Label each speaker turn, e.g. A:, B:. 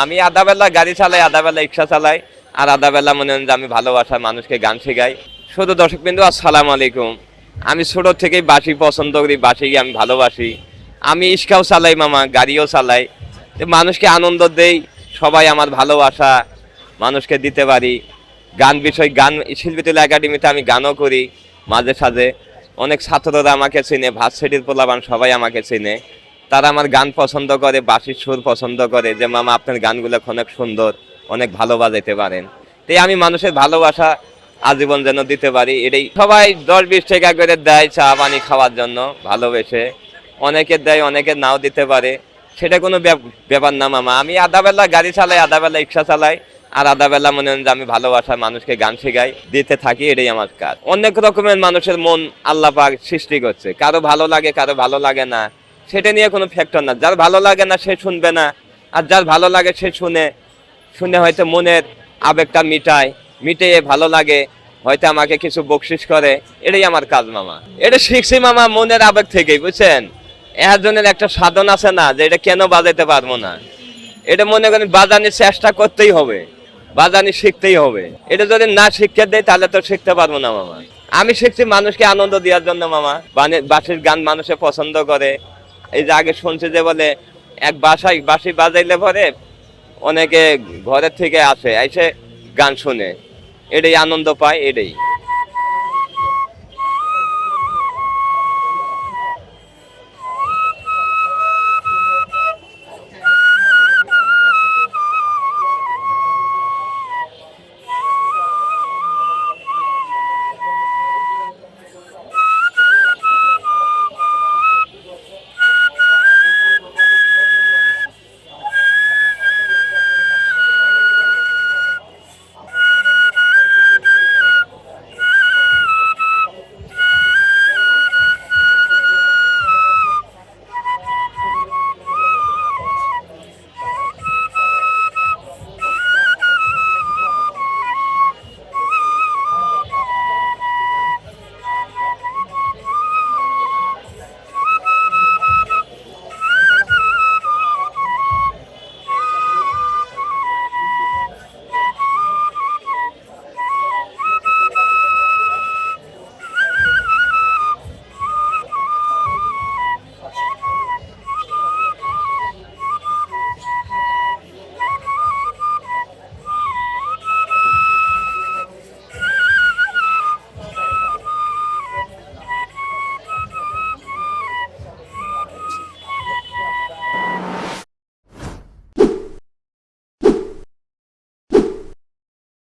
A: আমি আধা বেলা গাড়ি চালাই, আধা বেলা রিক্সা চালাই, আর আধা বেলা মনে হয় যে আমি ভালোবাসা মানুষকে গান শেখাই। শুধু দর্শক বিন্দু আসসালামু আলাইকুম। আমি ছোট থেকেই বাঁশি পছন্দ করি, বাঁশি আমি ভালোবাসি। আমি রিক্সাও চালাই মামা, গাড়িও চালাই, মানুষকে আনন্দ দেই। সবাই আমার ভালোবাসা মানুষকে দিতে পারি। গান বিষয় গান শিল্পীতুল্য একাডেমিতে আমি গানও করি মাঝে সাঝে। অনেক ছাত্ররা আমাকে চেনে, ভার্সিটির পোলাপান সবাই আমাকে চেনে। তারা আমার গান পছন্দ করে, বাঁশির সুর পছন্দ করে, যে মামা আপনার গানগুলো অনেক সুন্দর, অনেক ভালো বাজাইতে পারেন। তাই আমি মানুষের ভালোবাসা আজীবন যেন দিতে পারি, এটাই। সবাই 10-20 টাকা করে দেয় চা পানি খাওয়ার জন্য, ভালোবেসে। অনেকে দেয়, অনেকে নাও দিতে পারে, সেটা কোনো ব্যাপার না মামা। আমি আধা বেলা গাড়ি চালাই, আধা বেলা রিক্সা চালাই, আর আধা বেলা মনে হয় যে আমি ভালোবাসা মানুষকে গান শেখাই, দিতে থাকি, এটাই আমার কাজ। অনেক রকমের মানুষের মন আল্লাহ পাক সৃষ্টি করছে, কারো ভালো লাগে, কারো ভালো লাগে না, সেটা নিয়ে কোনো ফ্যাক্টর না। যার ভালো লাগে না সে শুনবে না, আর যার ভালো লাগে সে শুনে শুনে হয়তো মনের আবেগটা মিটিয়ে ভালো লাগে, হয়তো আমাকে কিছু বকশিস করে, এটাই আমার কাজ মামা। এটা শিখছি মামা মনের আবেগ থেকেই, বুঝছেন। একজনের একটা সাধন আছে না, যে এটা কেন বাজাইতে পারবো না, এটা মনে করেন বাজানোর চেষ্টা করতেই হবে, বাজানি শিখতেই হবে। এটা যদি না শিক্ষা দেয় তাহলে তো শিখতে পারবো না মামা। আমি শিখছি মানুষকে আনন্দ দেওয়ার জন্য মামা। বাঁশির গান মানুষে পছন্দ করে। এই যে আগে শুনছি যে বলে এক বাঁশি বাজাইলে পরে অনেকে ঘরের থেকে আসে, এসে গান শুনে, এটাই আনন্দ পায়, এটাই।